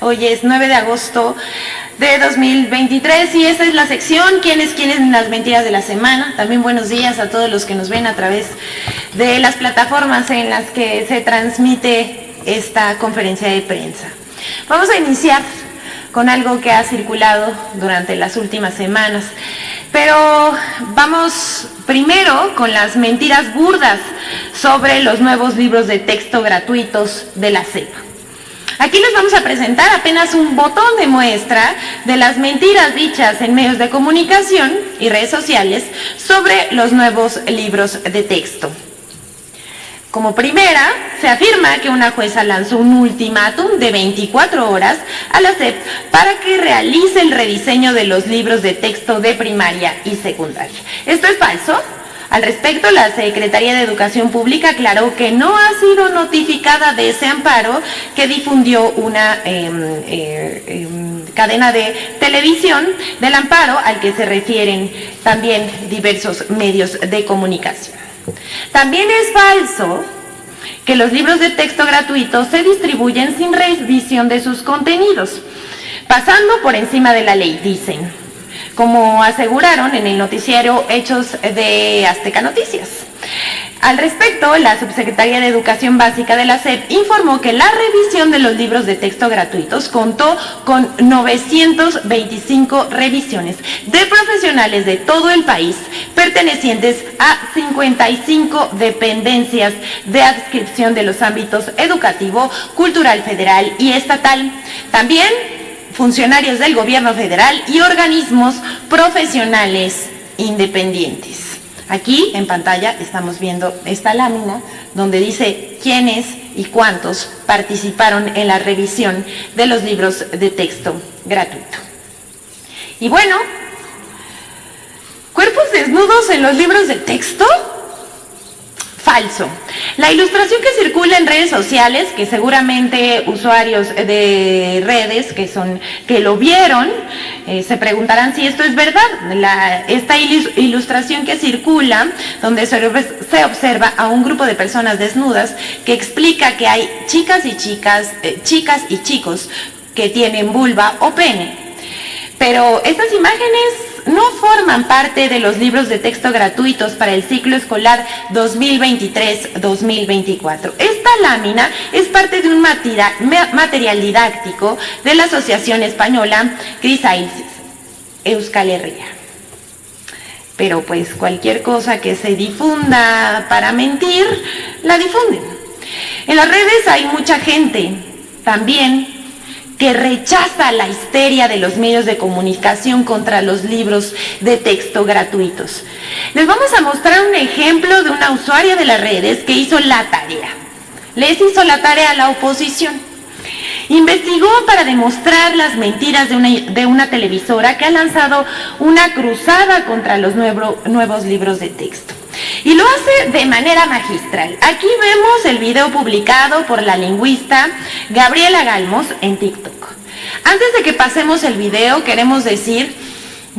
Hoy es 9 de agosto de 2023 y esta es la sección ¿Quiénes en las mentiras de la semana? También buenos días a todos los que nos ven a través de las plataformas en las que se transmite esta conferencia de prensa. Vamos a iniciar con algo que ha circulado durante las últimas semanas, pero vamos primero con las mentiras burdas sobre los nuevos libros de texto gratuitos de la SEP. Aquí les vamos a presentar apenas un botón de muestra de las mentiras dichas en medios de comunicación y redes sociales sobre los nuevos libros de texto. Como primera, se afirma que una jueza lanzó un ultimátum de 24 horas a la SEP para que realice el rediseño de los libros de texto de primaria y secundaria. ¿Esto es falso? Al respecto, la Secretaría de Educación Pública aclaró que no ha sido notificada de ese amparo que difundió una cadena de televisión del amparo al que se refieren también diversos medios de comunicación. También es falso que los libros de texto gratuitos se distribuyen sin revisión de sus contenidos, pasando por encima de la ley, dicen, como aseguraron en el noticiario Hechos de Azteca Noticias. Al respecto, la Subsecretaría de Educación Básica de la SEP informó que la revisión de los libros de texto gratuitos contó con 925 revisiones de profesionales de todo el país, pertenecientes a 55 dependencias de adscripción de los ámbitos educativo, cultural federal y estatal. También funcionarios del gobierno federal y organismos profesionales independientes. Aquí en pantalla estamos viendo esta lámina donde dice quiénes y cuántos participaron en la revisión de los libros de texto gratuito. Y bueno, ¿cuerpos desnudos en los libros de texto? Falso. La ilustración que circula en redes sociales, que seguramente usuarios de redes que lo vieron, se preguntarán si esto es verdad. Esta ilustración que circula, donde se observa a un grupo de personas desnudas, que explica que hay chicas y chicos que tienen vulva o pene. Pero estas imágenes no forman parte de los libros de texto gratuitos para el ciclo escolar 2023-2024. Esta lámina es parte de un material didáctico de la Asociación Española Crisaisis Euskal Herria. Pero pues cualquier cosa que se difunda para mentir, la difunden. En las redes hay mucha gente también que rechaza la histeria de los medios de comunicación contra los libros de texto gratuitos. Les vamos a mostrar un ejemplo de una usuaria de las redes que hizo la tarea. Les hizo la tarea a la oposición. Investigó para demostrar las mentiras de una televisora que ha lanzado una cruzada contra los nuevos libros de texto. Y lo hace de manera magistral. Aquí vemos el video publicado por la lingüista Gabriela Galmos en TikTok. Antes de que pasemos el video, queremos decir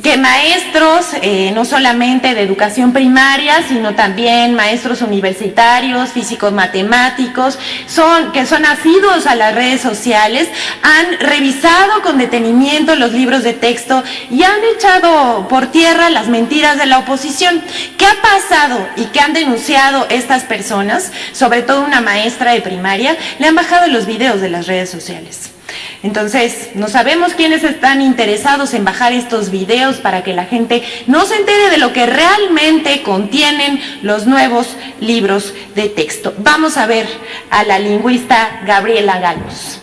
que maestros, no solamente de educación primaria, sino también maestros universitarios, físicos matemáticos, que son asiduos a las redes sociales, han revisado con detenimiento los libros de texto y han echado por tierra las mentiras de la oposición. ¿Qué ha pasado y qué han denunciado estas personas? Sobre todo una maestra de primaria, le han bajado los videos de las redes sociales. Entonces, no sabemos quiénes están interesados en bajar estos videos para que la gente no se entere de lo que realmente contienen los nuevos libros de texto. Vamos a ver a la lingüista Gabriela Galmos.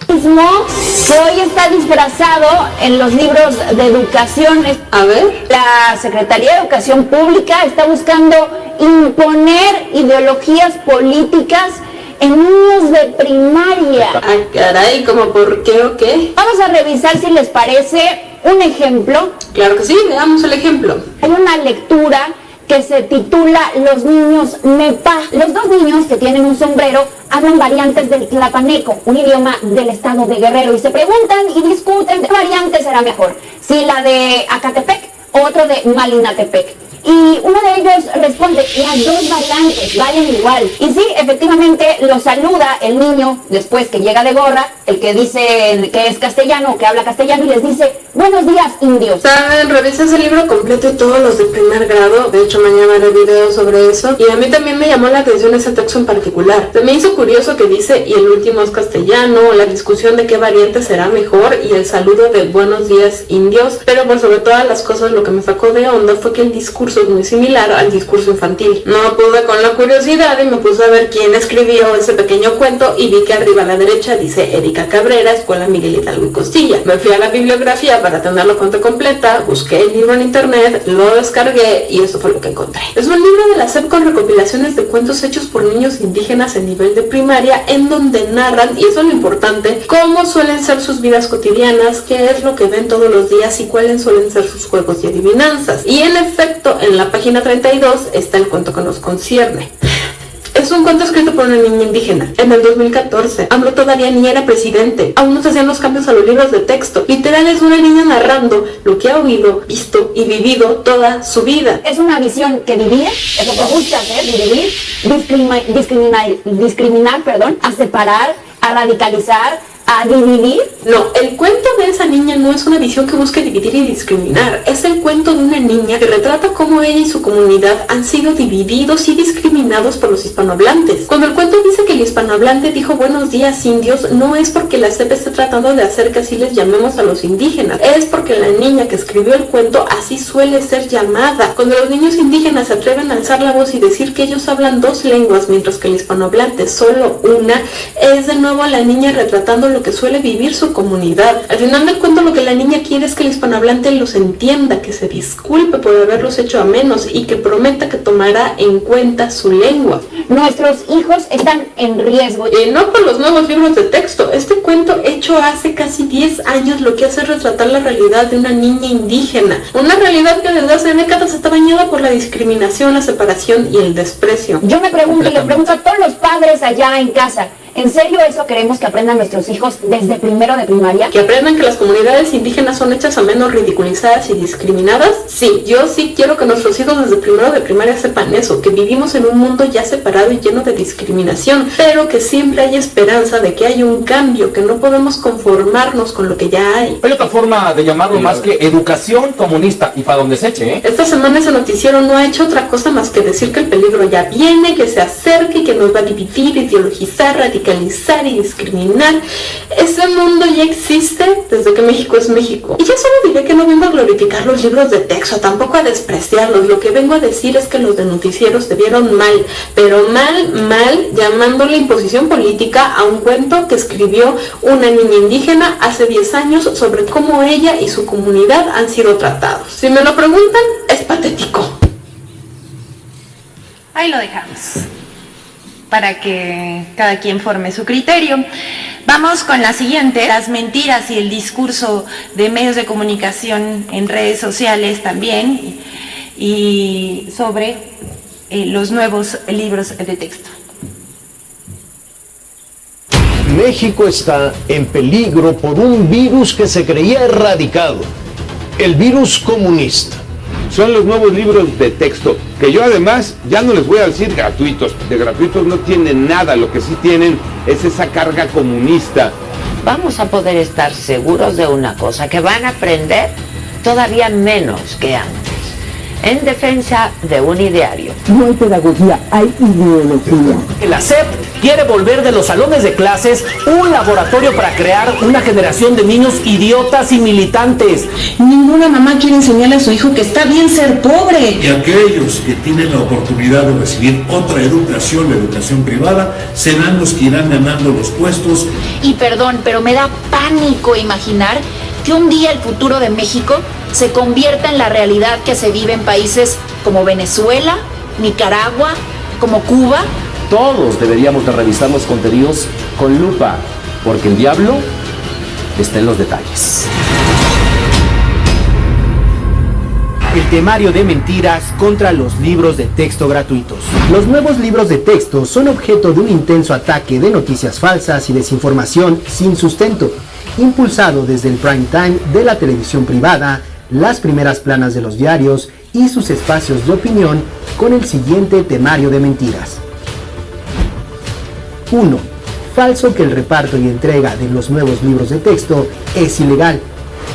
Que hoy está disfrazado en los libros de educación. A ver. La Secretaría de Educación Pública está buscando imponer ideologías políticas en niños de primaria. Ay, caray, ¿cómo por qué o qué? Vamos a revisar si les parece un ejemplo. Claro que sí, veamos el ejemplo. Hay una lectura que se titula Los niños Nepa. Los dos niños que tienen un sombrero hablan variantes del tlapaneco, un idioma del estado de Guerrero, y se preguntan y discuten qué variante será mejor, si la de Acatepec o otro de Malinatepec. Y uno de ellos responde, las dos variantes valen igual. Y sí, efectivamente lo saluda el niño después que llega de gorra, el que dice que es castellano, que habla castellano, y les dice, buenos días, indios. Saben, revisé ese libro completo y todos los de primer grado. De hecho, mañana haré video sobre eso. Y a mí también me llamó la atención ese texto en particular. Se me hizo curioso que dice, y el último es castellano, la discusión de qué variante será mejor, y el saludo de buenos días, indios. Pero por sobre todas las cosas, lo que me sacó de onda fue que el discurso es muy similar al discurso infantil. No pude con la curiosidad y me puse a ver quién escribió ese pequeño cuento, y vi que arriba a la derecha dice Erika Cabrera, Escuela Miguel Hidalgo y Costilla. Me fui a la bibliografía para tener la cuenta completa, busqué el libro en internet, lo descargué y eso fue lo que encontré. Es un libro de la SEP con recopilaciones de cuentos hechos por niños indígenas en nivel de primaria, en donde narran, y eso es lo importante, cómo suelen ser sus vidas cotidianas, qué es lo que ven todos los días y cuáles suelen ser sus juegos y adivinanzas. Y en efecto, en la página 32 está el cuento que nos concierne. Es un cuento escrito por una niña indígena. En el 2014, AMLO todavía ni era presidente. Aún no se hacían los cambios a los libros de texto. Literal, es una niña narrando lo que ha oído, visto y vivido toda su vida. Es una visión que divide, es lo que gusta hacer, dividir, discriminar, a separar, a radicalizar, a dividir. No, el cuento de esa niña no es una visión que busque dividir y discriminar. Es el cuento de una niña que retrata cómo ella y su comunidad han sido divididos y discriminados por los hispanohablantes. Cuando el cuento dice que el hispanohablante dijo buenos días, indios, no es porque la SEP esté tratando de hacer que así les llamemos a los indígenas. Es porque la niña que escribió el cuento así suele ser llamada. Cuando los niños indígenas se atreven a alzar la voz y decir que ellos hablan dos lenguas mientras que el hispanohablante solo una, es de nuevo la niña retratando lo que suele vivir su comunidad. Al final del cuento, lo que la niña quiere es que el hispanohablante los entienda, que se disculpe por haberlos hecho a menos y que prometa que tomará en cuenta su lengua. Nuestros hijos están en riesgo. No por los nuevos libros de texto. Este cuento, hecho hace casi 10 años, lo que hace es retratar la realidad de una niña indígena. Una realidad que desde hace décadas está bañada por la discriminación, la separación y el desprecio. Yo me pregunto y le pregunto a todos los padres allá en casa, ¿en serio eso queremos que aprendan nuestros hijos desde primero de primaria? ¿Que aprendan que las comunidades indígenas son hechas a menos, ridiculizadas y discriminadas? Sí, yo sí quiero que nuestros hijos desde primero de primaria sepan eso, que vivimos en un mundo ya separado y lleno de discriminación, pero que siempre hay esperanza de que haya un cambio, que no podemos conformarnos con lo que ya hay. Hay otra forma de llamarlo más que educación comunista, y para donde se eche, ¿eh? Esta semana ese noticiero no ha hecho otra cosa más que decir que el peligro ya viene, que se acerca y que nos va a dividir, ideologizar, radicalizar y discriminar. Ese mundo ya existe desde que México es México. Y ya solo diré que no vengo a glorificar los libros de texto, tampoco a despreciarlos. Lo que vengo a decir es que los de noticieros te vieron mal, pero mal, llamándole imposición política a un cuento que escribió una niña indígena hace 10 años sobre cómo ella y su comunidad han sido tratados. Si me lo preguntan, es patético. Ahí lo dejamos, para que cada quien forme su criterio. Vamos con la siguiente, las mentiras y el discurso de medios de comunicación en redes sociales también, y sobre los nuevos libros de texto. México está en peligro por un virus que se creía erradicado, el virus comunista. Son los nuevos libros de texto, que yo además ya no les voy a decir gratuitos. De gratuitos no tienen nada, lo que sí tienen es esa carga comunista. Vamos a poder estar seguros de una cosa, que van a aprender todavía menos que antes, en defensa de un ideario. No hay pedagogía, hay ideología. La SEP quiere volver de los salones de clases un laboratorio para crear una generación de niños idiotas y militantes. Ninguna mamá quiere enseñarle a su hijo que está bien ser pobre. Y aquellos que tienen la oportunidad de recibir otra educación, la educación privada, serán los que irán ganando los puestos. Y perdón, pero me da pánico imaginar que un día el futuro de México se convierta en la realidad que se vive en países como Venezuela, Nicaragua, como Cuba. Todos deberíamos de revisar los contenidos con lupa, porque el diablo está en los detalles. El temario de mentiras contra los libros de texto gratuitos. Los nuevos libros de texto son objeto de un intenso ataque de noticias falsas y desinformación sin sustento, impulsado desde el prime time de la televisión privada, las primeras planas de los diarios y sus espacios de opinión con el siguiente temario de mentiras. 1. Falso que el reparto y entrega de los nuevos libros de texto es ilegal.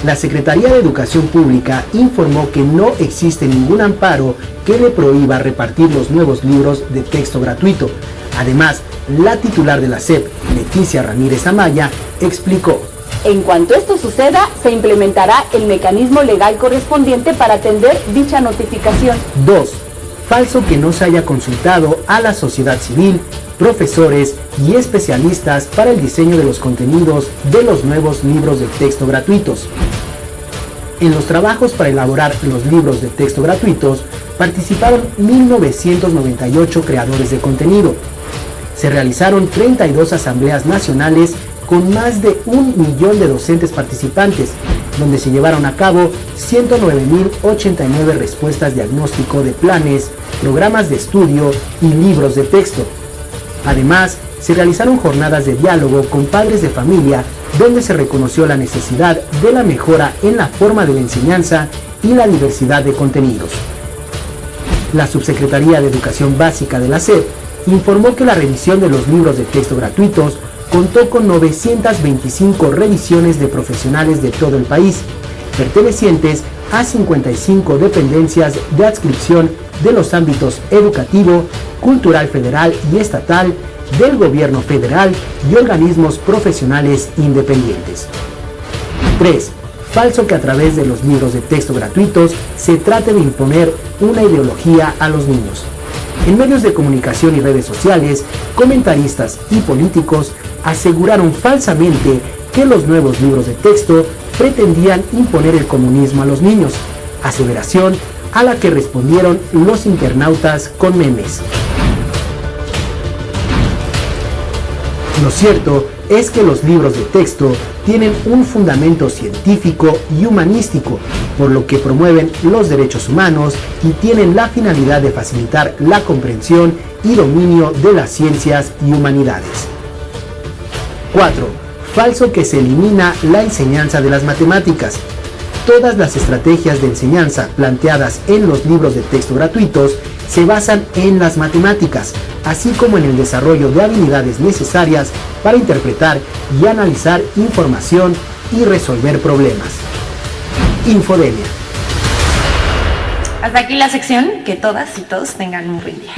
La Secretaría de Educación Pública informó que no existe ningún amparo que le prohíba repartir los nuevos libros de texto gratuito. Además, la titular de la SEP, Leticia Ramírez Amaya, explicó: en cuanto esto suceda, se implementará el mecanismo legal correspondiente para atender dicha notificación. 2. Falso que no se haya consultado a la sociedad civil, profesores y especialistas para el diseño de los contenidos de los nuevos libros de texto gratuitos. En los trabajos para elaborar los libros de texto gratuitos participaron 1.998 creadores de contenido. Se realizaron 32 asambleas nacionales con más de 1 millón de docentes participantes, donde se llevaron a cabo 109.089 respuestas diagnóstico de planes, programas de estudio y libros de texto. Además, se realizaron jornadas de diálogo con padres de familia, donde se reconoció la necesidad de la mejora en la forma de la enseñanza y la diversidad de contenidos. La Subsecretaría de Educación Básica de la SEP informó que la revisión de los libros de texto gratuitos contó con 925 revisiones de profesionales de todo el país, pertenecientes a 55 dependencias de adscripción de los ámbitos educativo, cultural federal y estatal, del gobierno federal y organismos profesionales independientes. 3. Falso que a través de los libros de texto gratuitos se trate de imponer una ideología a los niños. En medios de comunicación y redes sociales, comentaristas y políticos aseguraron falsamente que los nuevos libros de texto pretendían imponer el comunismo a los niños, aseveración a la que respondieron los internautas con memes. Lo cierto es que los libros de texto tienen un fundamento científico y humanístico, por lo que promueven los derechos humanos y tienen la finalidad de facilitar la comprensión y dominio de las ciencias y humanidades. 4. Falso que se elimina la enseñanza de las matemáticas. Todas las estrategias de enseñanza planteadas en los libros de texto gratuitos se basan en las matemáticas, así como en el desarrollo de habilidades necesarias para interpretar y analizar información y resolver problemas. Infodemia. Hasta aquí la sección. Que todas y todos tengan un buen día.